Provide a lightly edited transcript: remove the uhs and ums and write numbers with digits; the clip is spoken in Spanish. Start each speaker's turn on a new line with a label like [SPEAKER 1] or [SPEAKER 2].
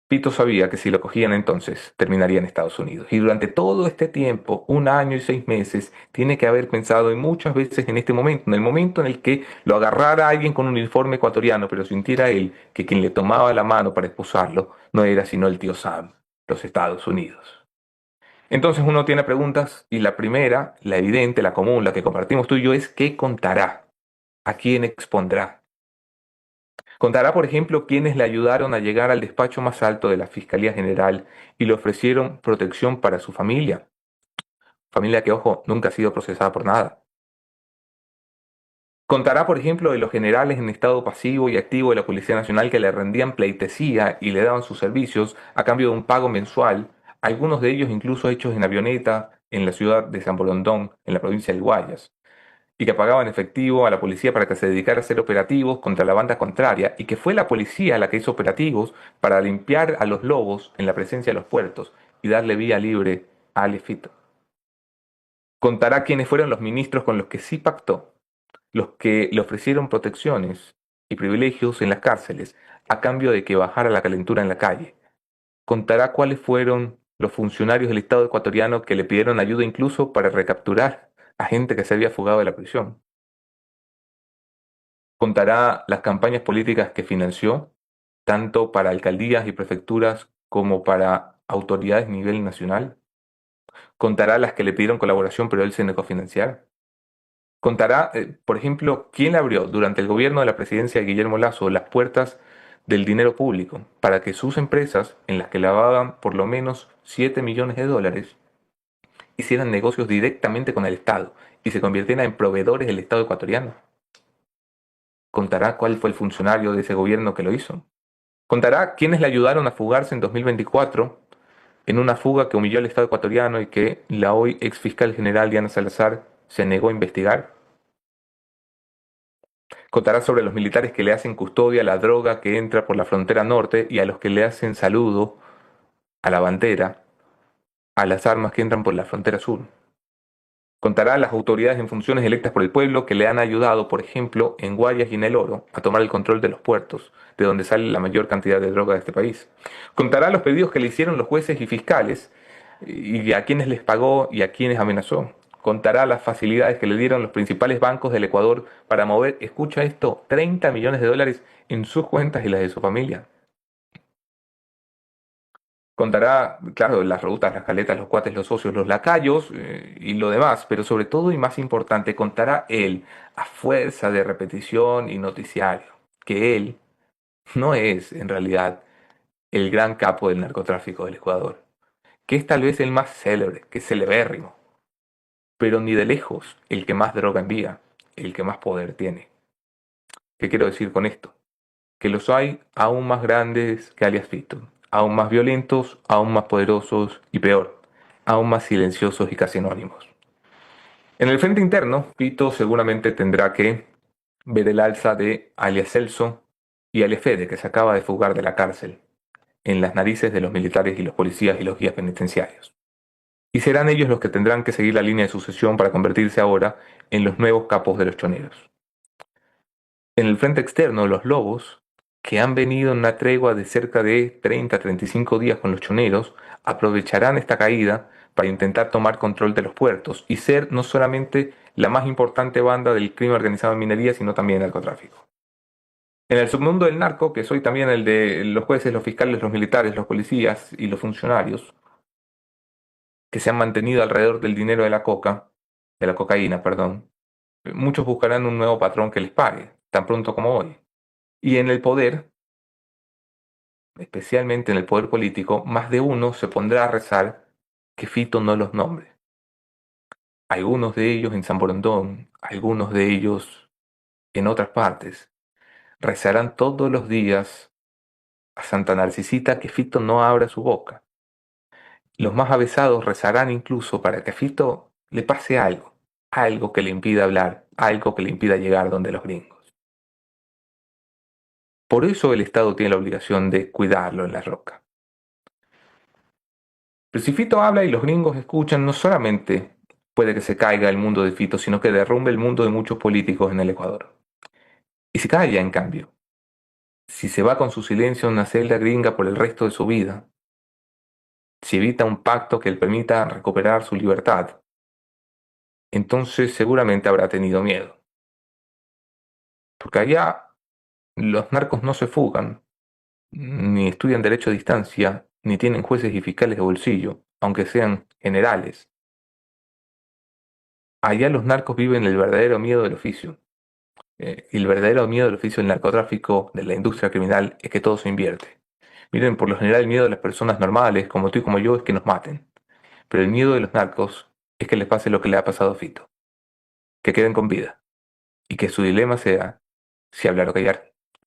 [SPEAKER 1] Pito sabía que si lo cogían entonces terminaría en Estados Unidos. Y durante todo este tiempo, 1 año y 6 meses, tiene que haber pensado y muchas veces en este momento, en el momento en el que lo agarrara alguien con un uniforme ecuatoriano, pero sintiera él que quien le tomaba la mano para esposarlo no era sino el tío Sam, los Estados Unidos. Entonces uno tiene preguntas y la primera, la evidente, la común, la que compartimos tú y yo es ¿qué contará? ¿A quién expondrá? Contará, por ejemplo, quienes le ayudaron a llegar al despacho más alto de la Fiscalía General y le ofrecieron protección para su familia. Familia que, ojo, nunca ha sido procesada por nada. Contará, por ejemplo, de los generales en estado pasivo y activo de la Policía Nacional que le rendían pleitesía y le daban sus servicios a cambio de un pago mensual, algunos de ellos incluso hechos en avioneta en la ciudad de San Borondón, en la provincia del Guayas, y que pagaban efectivo a la policía para que se dedicara a hacer operativos contra la banda contraria, y que fue la policía la que hizo operativos para limpiar a los lobos en la presencia de los puertos y darle vía libre a Ale Fito. Contará quiénes fueron los ministros con los que sí pactó, los que le ofrecieron protecciones y privilegios en las cárceles a cambio de que bajara la calentura en la calle. Contará cuáles fueron los funcionarios del Estado ecuatoriano que le pidieron ayuda incluso para recapturar a gente que se había fugado de la prisión. Contará las campañas políticas que financió, tanto para alcaldías y prefecturas como para autoridades a nivel nacional. Contará las que le pidieron colaboración pero él se negó a financiar. Contará, por ejemplo, quién le abrió durante el gobierno de la presidencia de Guillermo Lasso las puertas del dinero público para que sus empresas, en las que lavaban por lo menos 7 millones de dólares, hicieran negocios directamente con el Estado y se convirtieran en proveedores del Estado ecuatoriano. Contará cuál fue el funcionario de ese gobierno que lo hizo. Contará quiénes le ayudaron a fugarse en 2024 en una fuga que humilló al Estado ecuatoriano y que la hoy ex fiscal general Diana Salazar se negó a investigar. Contará sobre los militares que le hacen custodia a la droga que entra por la frontera norte y a los que le hacen saludo a la bandera, a las armas que entran por la frontera sur. Contará a las autoridades en funciones electas por el pueblo que le han ayudado, por ejemplo, en Guayas y en El Oro, a tomar el control de los puertos, de donde sale la mayor cantidad de droga de este país. Contará los pedidos que le hicieron los jueces y fiscales y a quienes les pagó y a quienes amenazó. Contará las facilidades que le dieron los principales bancos del Ecuador para mover, escucha esto, 30 millones de dólares en sus cuentas y las de su familia. Contará, claro, las rutas, las caletas, los cuates, los socios, los lacayos y lo demás, pero sobre todo y más importante, contará él, a fuerza de repetición y noticiario, que él no es en realidad el gran capo del narcotráfico del Ecuador, que es tal vez el más célebre, que es celebérrimo, pero ni de lejos el que más droga envía, el que más poder tiene. ¿Qué quiero decir con esto? Que los hay aún más grandes que alias Fito, aún más violentos, aún más poderosos y peor, aún más silenciosos y casi anónimos. En el frente interno, Fito seguramente tendrá que ver el alza de alias Celso y alias Fede, que se acaba de fugar de la cárcel, en las narices de los militares y los policías y los guías penitenciarios. Y serán ellos los que tendrán que seguir la línea de sucesión para convertirse ahora en los nuevos capos de los choneros. En el frente externo, los lobos, que han venido en una tregua de cerca de 30 a 35 días con los choneros, aprovecharán esta caída para intentar tomar control de los puertos y ser no solamente la más importante banda del crimen organizado en minería, sino también el narcotráfico. En el submundo del narco, que soy también el de los jueces, los fiscales, los militares, los policías y los funcionarios, que se han mantenido alrededor del dinero de la cocaína, perdón, muchos buscarán un nuevo patrón que les pague, tan pronto como hoy. Y en el poder, especialmente en el poder político, más de uno se pondrá a rezar que Fito no los nombre. Algunos de ellos en San Borondón, algunos de ellos en otras partes, rezarán todos los días a Santa Narcisita que Fito no abra su boca. Los más avesados rezarán incluso para que a Fito le pase algo, algo que le impida hablar, algo que le impida llegar donde los gringos. Por eso el Estado tiene la obligación de cuidarlo en la roca. Pero si Fito habla y los gringos escuchan, no solamente puede que se caiga el mundo de Fito, sino que derrumbe el mundo de muchos políticos en el Ecuador. Y si calla, en cambio, si se va con su silencio a una celda gringa por el resto de su vida, si evita un pacto que le permita recuperar su libertad, entonces seguramente habrá tenido miedo. Porque allá los narcos no se fugan, ni estudian derecho a distancia, ni tienen jueces y fiscales de bolsillo, aunque sean generales. Allá los narcos viven el verdadero miedo del oficio. Y el verdadero miedo del oficio del narcotráfico, de la industria criminal, es que todo se invierte. Miren, por lo general el miedo de las personas normales, como tú y como yo, es que nos maten. Pero el miedo de los narcos es que les pase lo que le ha pasado a Fito, que queden con vida, y que su dilema sea si hablar o callar.